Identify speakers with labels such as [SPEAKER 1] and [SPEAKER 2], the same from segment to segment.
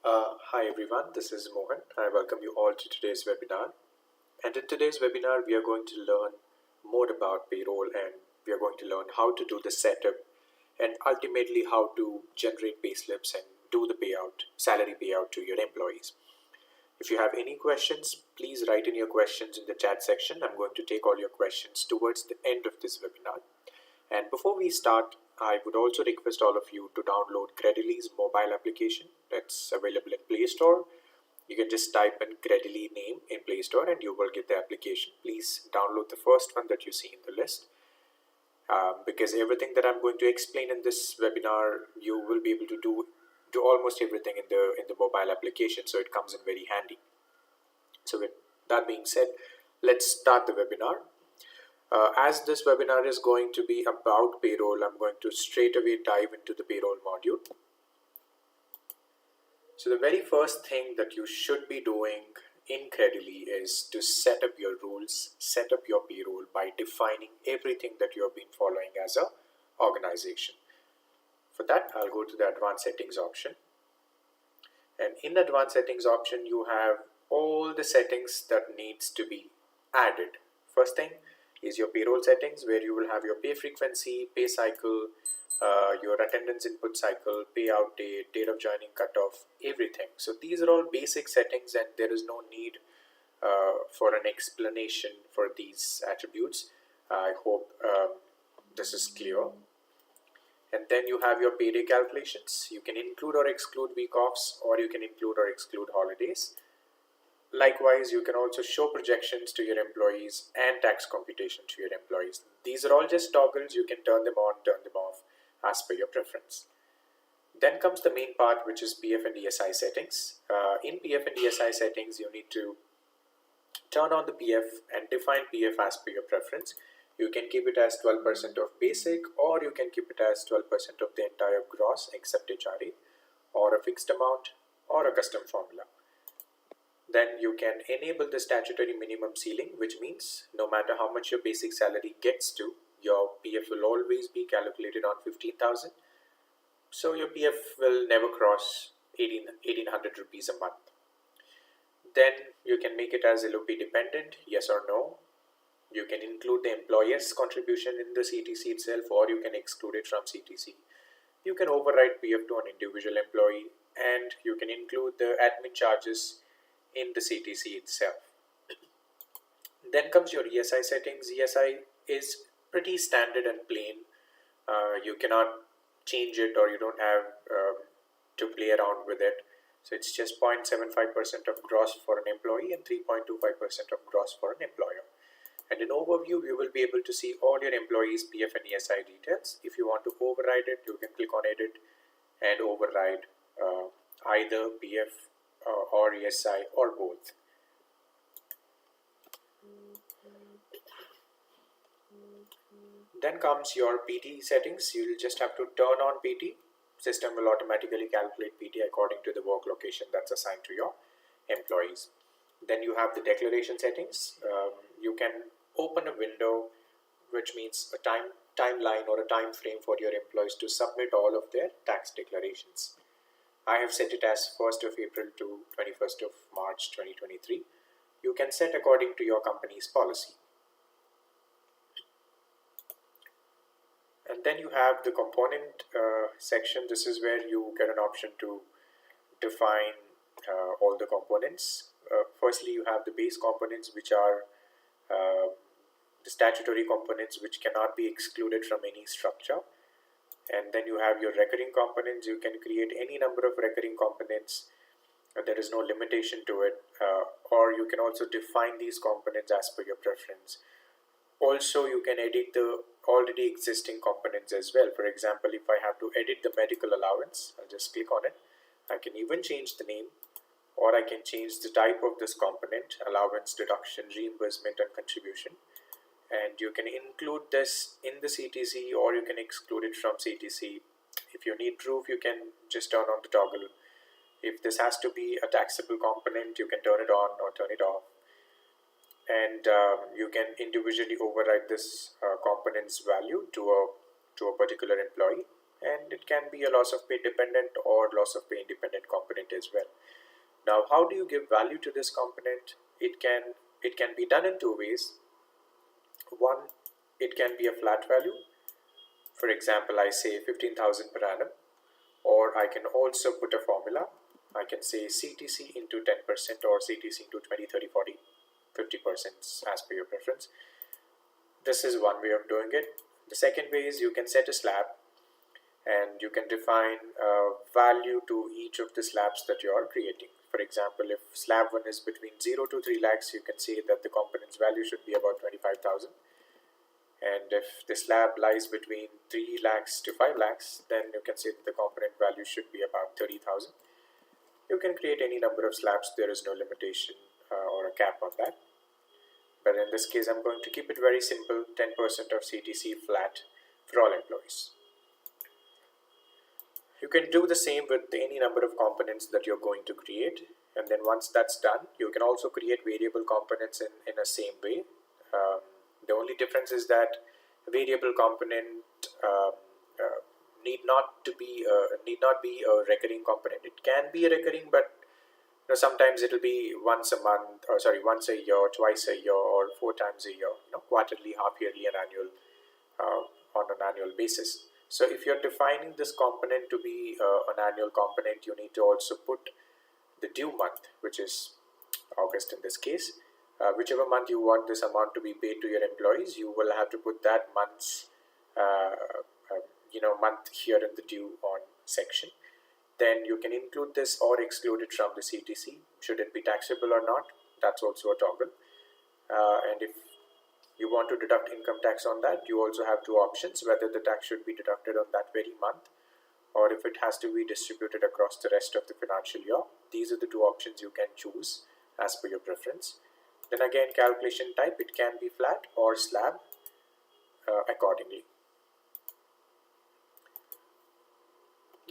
[SPEAKER 1] Hi everyone, this is Mohan. I welcome you all to today's webinar. And in today's webinar, we are going to learn more about payroll, and we are going to learn how to do the setup and ultimately how to generate payslips and do the payout, salary payout to your employees. If you have any questions, please write in your questions in the chat section. I'm going to take all your questions towards the end of this webinar. And before we start, I would also request all of you to download Kredily's mobile application. That's available in Play Store. You can just type in Kredily name in Play Store and you will get the application. Please download the first one that you see in the list. Because everything that I'm going to explain in this webinar, you will be able to do almost everything in the mobile application, so it comes in very handy. So with that being said, let's start the webinar. As this webinar is going to be about payroll, I'm going to straight away dive into the payroll module. So the very first thing that you should be doing in Kredily is to set up your rules, set up your payroll by defining everything that you have been following as a organization. For that, I'll go to the advanced settings option. And in advanced settings option, you have all the settings that needs to be added. First thing is your payroll settings, where you will have your pay frequency, pay cycle, your attendance input cycle, payout date, date of joining cutoff, everything. So these are all basic settings and there is no need for an explanation for these attributes. I hope this is clear. And then you have your payday calculations. You can include or exclude week offs, or you can include or exclude holidays. Likewise, you can also show projections to your employees and tax computation to your employees. These are all just toggles. You can turn them on, turn them off as per your preference. Then comes the main part, which is PF and ESI settings. In PF and ESI settings, you need to turn on the PF and define PF as per your preference. You can keep it as 12% of basic, or you can keep it as 12% of the entire gross except HRA, or a fixed amount, or a custom formula. Then you can enable the statutory minimum ceiling, which means no matter how much your basic salary gets to, your PF will always be calculated on 15,000. So your PF will never cross 1800 rupees a month. Then you can make it as LOP dependent, yes or no. You can include the employer's contribution in the CTC itself, or you can exclude it from CTC. You can override PF to an individual employee, and you can include the admin charges in the CTC itself. Then comes your ESI settings. ESI is pretty standard and plain. You cannot change it, or you don't have to play around with it. So it's just 0.75% of gross for an employee and 3.25% of gross for an employer. And in overview, you will be able to see all your employees' PF and ESI details. If you want to override it, you can click on edit and override either PF or ESI or both. Then comes your PT settings. You'll just have to turn on PT. System will automatically calculate PT according to the work location that's assigned to your employees. Then you have the declaration settings. You can open a window, which means a timeline or a time frame for your employees to submit all of their tax declarations. I have set it as 1st of April to 21st of March 2023. You can set according to your company's policy. And then you have the component section. This is where you get an option to define all the components. Firstly, you have the base components, which are the statutory components, which cannot be excluded from any structure. And then you have your recurring components. You can create any number of recurring components. There is no limitation to it. Or you can also define these components as per your preference. Also, you can edit the already existing components as well. For example, if I have to edit the medical allowance, I'll just click on it. I can even change the name, or I can change the type of this component: allowance, deduction, reimbursement, and contribution. And you can include this in the CTC, or you can exclude it from CTC. If you need proof, you can just turn on the toggle. If this has to be a taxable component, you can turn it on or turn it off. And you can individually override this component's value to a particular employee, and it can be a loss of pay dependent or loss of pay independent component as well. Now, how do you give value to this component? It can be done in two ways. One, it can be a flat value. For example, I say 15,000 per annum, or I can also put a formula. I can say CTC into 10% or CTC into 20, 30, 40, 50% as per your preference. This is one way of doing it. The second way is you can set a slab and you can define a value to each of the slabs that you are creating. For example, if slab 1 is between 0 to 3 lakhs, you can say that the component's value should be about 25,000. And if the slab lies between 3 lakhs to 5 lakhs, then you can say that the component value should be about 30,000. You can create any number of slabs, there is no limitation or a cap on that. But in this case, I'm going to keep it very simple, 10% of CTC flat for all employees. You can do the same with any number of components that you're going to create. And then once that's done, you can also create variable components in a same way. The only difference is that variable component need not be a recurring component. It can be a recurring, but sometimes it'll be once a month, or sorry, once a year, twice a year, or 4 times a year. Quarterly, half yearly, and annual on an annual basis. So if you're defining this component to be an annual component, you need to also put the due month, which is August in this case. Whichever month you want this amount to be paid to your employees, you will have to put that month's month here in the due on section. Then you can include this or exclude it from the CTC. Should it be taxable or not? That's also a toggle. And if you want to deduct income tax on that, you also have two options: whether the tax should be deducted on that very month or if it has to be distributed across the rest of the financial year. These are the two options you can choose as per your preference. Then again, calculation type, it can be flat or slab accordingly.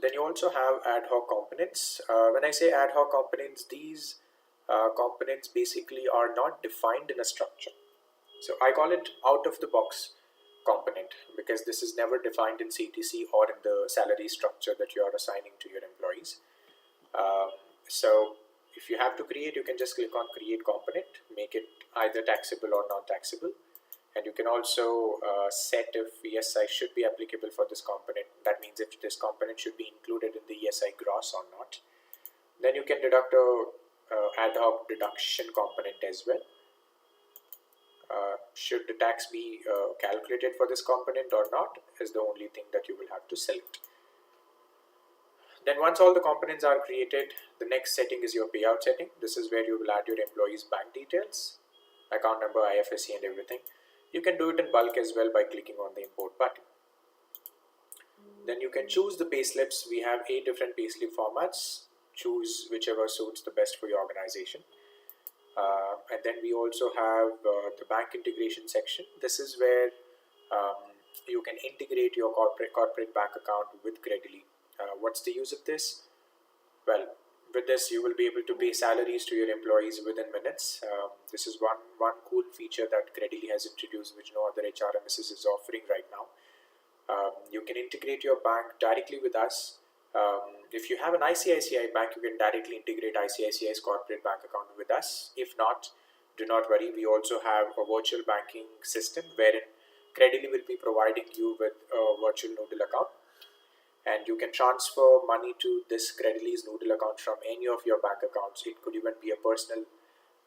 [SPEAKER 1] Then you also have ad hoc components. When I say ad hoc components, these components basically are not defined in a structure. So I call it out of the box component because this is never defined in CTC or in the salary structure that you are assigning to your employees. So if you have to create, you can just click on create component, make it either taxable or non-taxable. And you can also set if ESI should be applicable for this component. That means if this component should be included in the ESI gross or not. Then you can deduct a ad hoc deduction component as well. Should the tax be calculated for this component or not is the only thing that you will have to select. Then once all the components are created, the next setting is your payout setting. This is where you will add your employees' bank details, account number, IFSC and everything. You can do it in bulk as well by clicking on the import button. Then you can choose the payslips. We have 8 different payslip formats. Choose whichever suits the best for your organization. And then we also have the bank integration section. This is where you can integrate your corporate bank account with Kredily. What's the use of this? Well, with this you will be able to pay salaries to your employees within minutes. This is one cool feature that Kredily has introduced, which no other HRMSs is offering right now. You can integrate your bank directly with us. If you have an ICICI bank, you can directly integrate ICICI's corporate bank account with us. If not, do not worry. We also have a virtual banking system wherein Kredily will be providing you with a virtual Noodle account. And you can transfer money to this Kredily's Noodle account from any of your bank accounts. It could even be a personal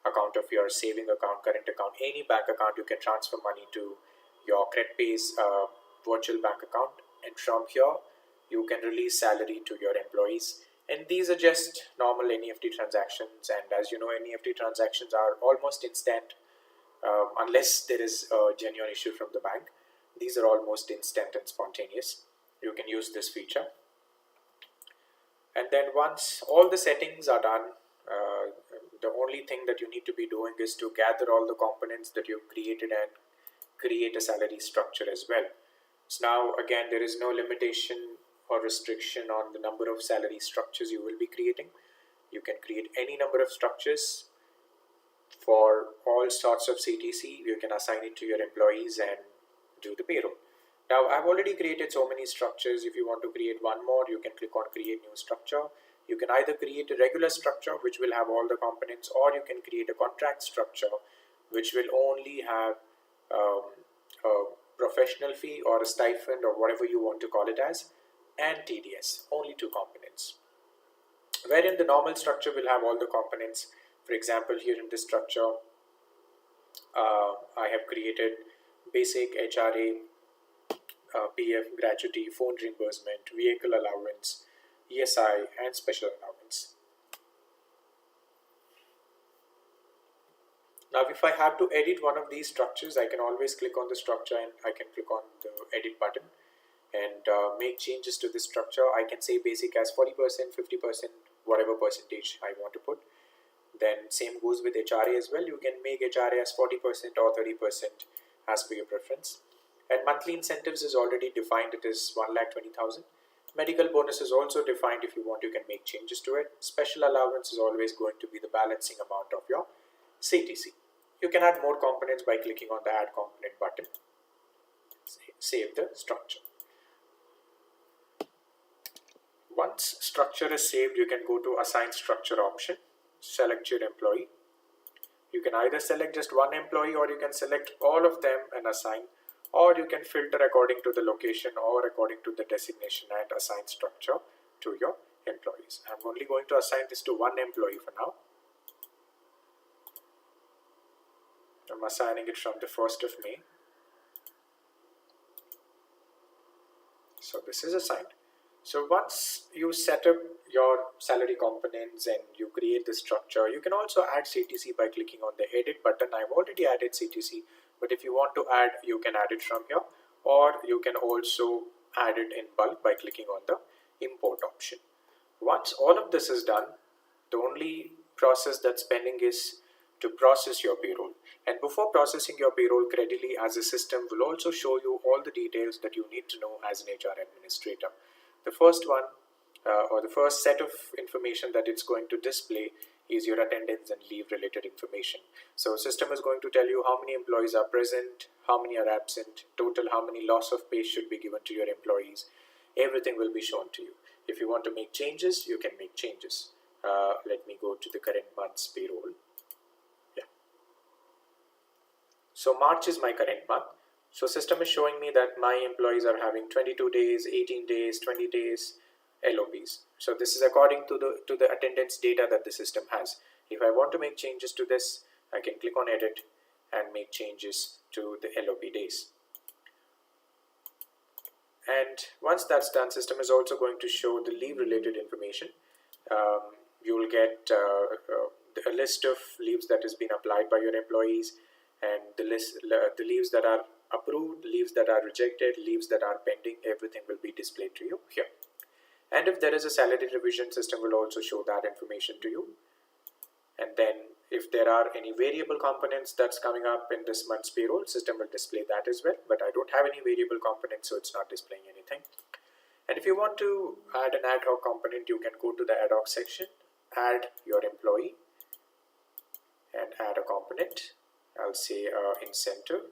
[SPEAKER 1] account of your saving account, current account, any bank account. You can transfer money to your KredPay's virtual bank account, and from here you can release salary to your employees. And these are just normal NEFT transactions, and as you know, NEFT transactions are almost instant unless there is a genuine issue from the bank. These are almost instant and spontaneous. You can use this feature. And then once all the settings are done, the only thing that you need to be doing is to gather all the components that you've created and create a salary structure as well. So now again, there is no limitation or restriction on the number of salary structures you will be creating. You can create any number of structures for all sorts of CTC. You can assign it to your employees and do the payroll. Now I've already created so many structures. If you want to create one more, you can click on create new structure. You can either create a regular structure which will have all the components, or you can create a contract structure which will only have um, a professional fee or a stipend or whatever you want to call it as, and TDS, only two components. Wherein the normal structure will have all the components. For example, here in this structure, I have created basic HRA, PF, gratuity, phone reimbursement, vehicle allowance, ESI, and special allowance. Now, if I have to edit one of these structures, I can always click on the structure and I can click on the edit button and make changes to this structure. I can say basic as 40%, 50%, whatever percentage I want to put. Then same goes with HRA as well. You can make HRA as 40% or 30% as per your preference. And monthly incentives is already defined. It is 1,20,000. Medical bonus is also defined. If you want, you can make changes to it. Special allowance is always going to be the balancing amount of your CTC. You can add more components by clicking on the add component button. Save the structure. Once structure is saved, you can go to assign structure option, select your employee. You can either select just one employee, or you can select all of them and assign, or you can filter according to the location or according to the designation and assign structure to your employees. I'm only going to assign this to one employee for now. I'm assigning it from the 1st of May. So this is assigned. So once you set up your salary components and you create the structure, you can also add CTC by clicking on the edit button. I've already added CTC, but if you want to add, you can add it from here, or you can also add it in bulk by clicking on the import option. Once all of this is done, the only process that's pending is to process your payroll. And before processing your payroll, Kredily as a system will also show you all the details that you need to know as an HR administrator. The first one, or the first set of information that it's going to display is your attendance and leave related information. So system is going to tell you how many employees are present, how many are absent, total how many loss of pay should be given to your employees. Everything will be shown to you. If you want to make changes, you can make changes. Let me go to the current month's payroll. Yeah. So March is my current month. So system is showing me that my employees are having 22 days, 18 days, 20 days LOPs. So this is according to the attendance data that the system has. If I want to make changes to this, I can click on edit and make changes to the LOP days. And once that's done, system is also going to show the leave related information. You will get a list of leaves that has been applied by your employees, and the leaves that are approved, leaves that are rejected, leaves that are pending. Everything will be displayed to you here. And if there is a salary revision, system will also show that information to you. And then if there are any variable components that's coming up in this month's payroll, system will display that as well. But I don't have any variable components, so it's not displaying anything. And if you want to add an ad hoc component, you can go to the ad hoc section, add your employee, and add a component. I'll say incentive.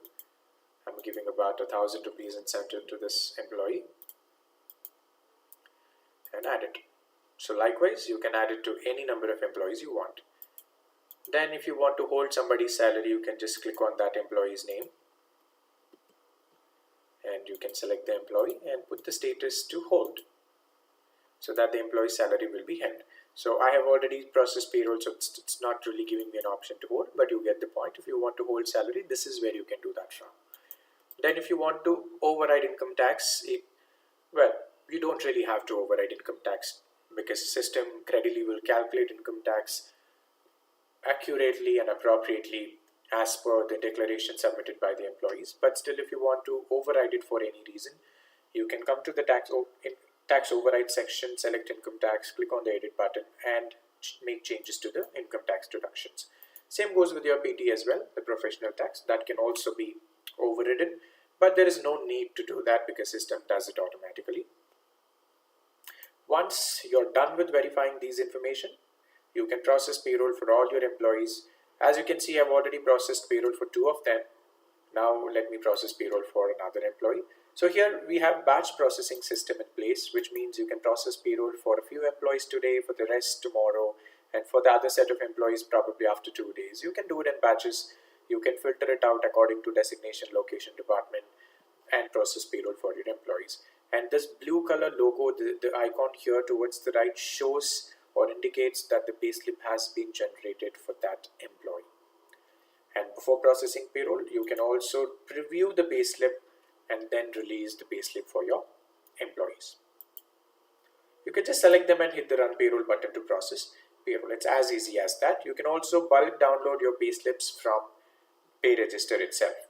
[SPEAKER 1] I'm giving about 1,000 rupees incentive to this employee, and add it. So likewise, you can add it to any number of employees you want. Then if you want to hold somebody's salary, you can just click on that employee's name, and you can select the employee and put the status to hold, so that the employee's salary will be held. So I have already processed payroll, so it's not really giving me an option to hold, but you get the point. If you want to hold salary, this is where you can do that from. Then if you want to override income tax, well, you don't really have to override income tax, because system Kredily will calculate income tax accurately and appropriately as per the declaration submitted by the employees. But still, if you want to override it for any reason, you can come to the tax override section, select income tax, click on the edit button, and make changes to the income tax deductions. Same goes with your PT as well, the professional tax. That can also be overridden, but there is no need to do that because system does it automatically. Once you're done with verifying these information, you can process payroll for all your employees. As you can see, I've already processed payroll for 2 of them. Now let me process payroll for another employee. So here we have batch processing system in place, which means you can process payroll for a few employees today, for the rest tomorrow, and for the other set of employees probably after 2 days. You can do it in batches. You can filter it out according to designation, location, department, and process payroll for your employees. And this blue color logo, the icon here towards the right, shows or indicates that the payslip has been generated for that employee. And before processing payroll, you can also preview the payslip and then release the payslip for your employees. You can just select them and hit the run payroll button to process payroll. It's as easy as that. You can also bulk download your payslips from Pay Register itself.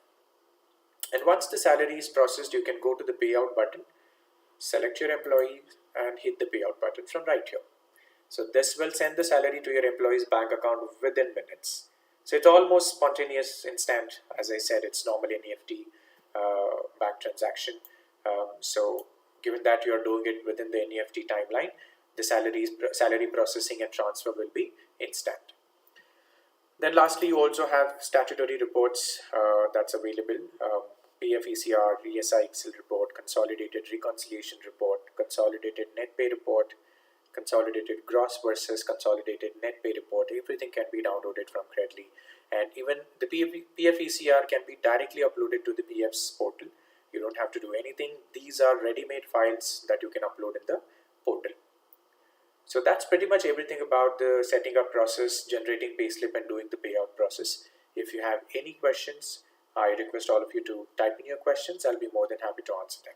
[SPEAKER 1] And once the salary is processed, you can go to the payout button, select your employee and hit the payout button from right here. So this will send the salary to your employee's bank account within minutes. So it's almost spontaneous, instant. As I said, it's normally an EFT bank transaction. So given that you are doing it within the NEFT timeline, the salary processing and transfer will be instant. Then lastly, you also have statutory reports that's available. PF-ECR, ESI Excel report, consolidated reconciliation report, consolidated net pay report, consolidated gross versus consolidated net pay report. Everything can be downloaded from Kredily. And even the PF-ECR can be directly uploaded to the PF's portal. You don't have to do anything. These are ready-made files that you can upload in the portal. So that's pretty much everything about the setting up process, generating payslip and doing the payout process. If you have any questions, I request all of you to type in your questions. I'll be more than happy to answer them.